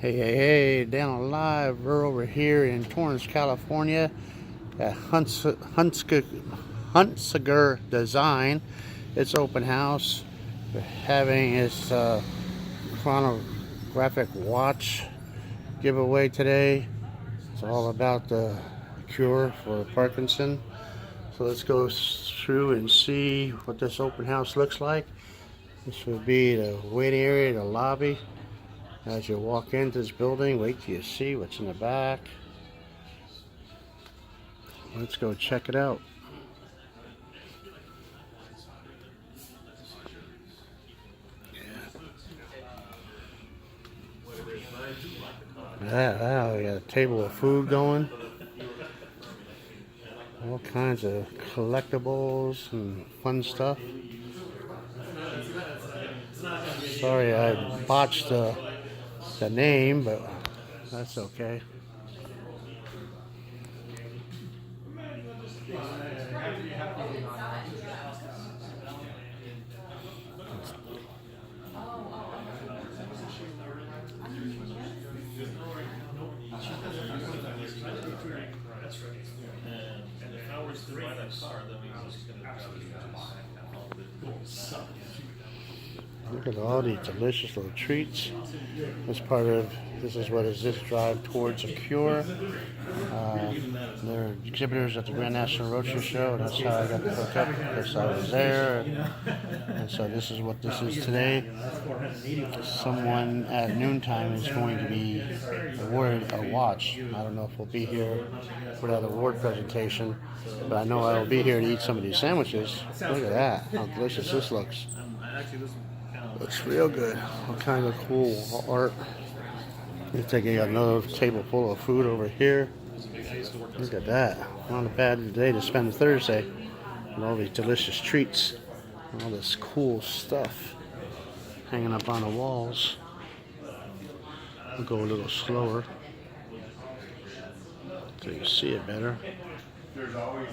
Hey, Dano live. We're over here in Torrance, California at Hunziker Design. It's open house. We're having its chronographic watch giveaway today. It's all about the cure for Parkinson. So let's go through and see what this open house looks like. This would be the waiting area, the lobby. As you walk into this building, wait till you see what's in the back. Let's go check it out. Wow, we got a table of food going. All kinds of collectibles and fun stuff. Sorry I botched the name, but that's okay. Look at all these delicious little treats. This is what is this drive towards a cure. They're exhibitors at the Grand National Roadshow Show. That's how I got the hook up because I was there. And so this is what this is today. Someone at noontime is going to be awarded a watch. I don't know if we'll be here for that award presentation, but I know I will be here to eat some of these sandwiches. Look at that, how delicious this looks. Looks real good. All kinds of cool art. Looks like you got another table full of food over here. Look at that. Not a bad day to spend Thursday. And all these delicious treats. All this cool stuff hanging up on the walls. We'll go a little slower so you see it better. There's always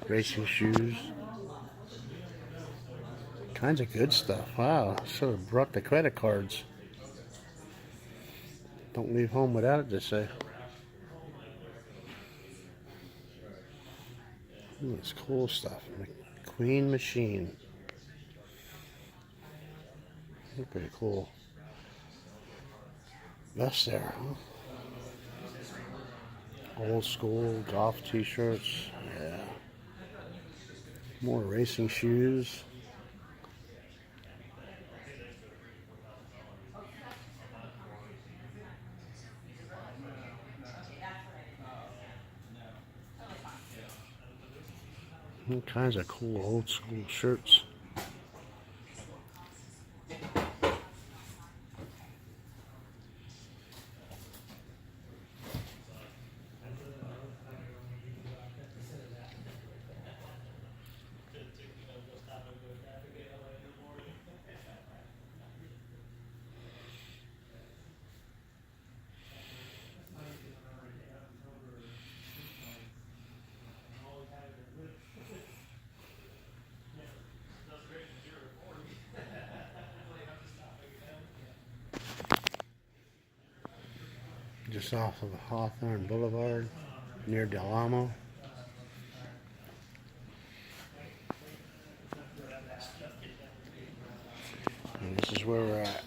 racing shoes. Kinds of good stuff. Wow, should have brought the credit cards. Don't leave home without it, they say. This cool stuff. Queen machine. That's pretty cool. That's there, huh? Old school golf t-shirts. Yeah. More racing shoes. All kinds of cool old school shirts. Just off of Hawthorne Boulevard near Del Amo. And this is where we're at.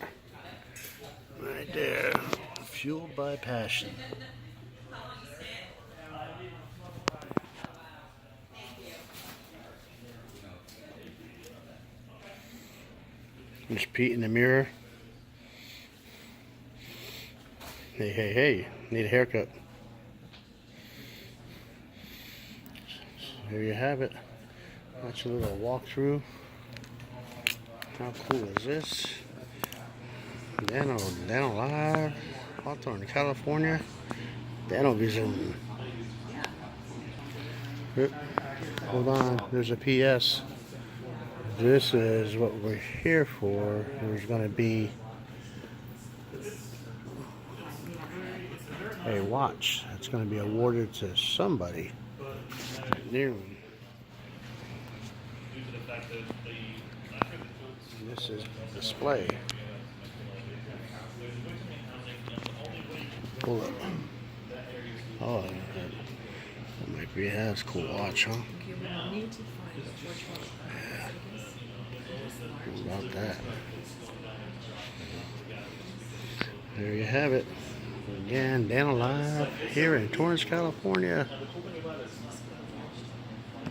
Right there. Fueled by passion. There's Pete in the mirror. Hey, need a haircut. So here you have it. That's a little walkthrough. How cool is this? Dano Live, Hawthorne, California. Dano Vision. Hold on, there's a PS. This is what we're here for. There's going to be a watch that's going to be awarded to somebody at noon. This is display. Pull up. Oh, that might be a cool watch, huh? Yeah. How about that? There you have it. Again, Dano Live here in Torrance, California.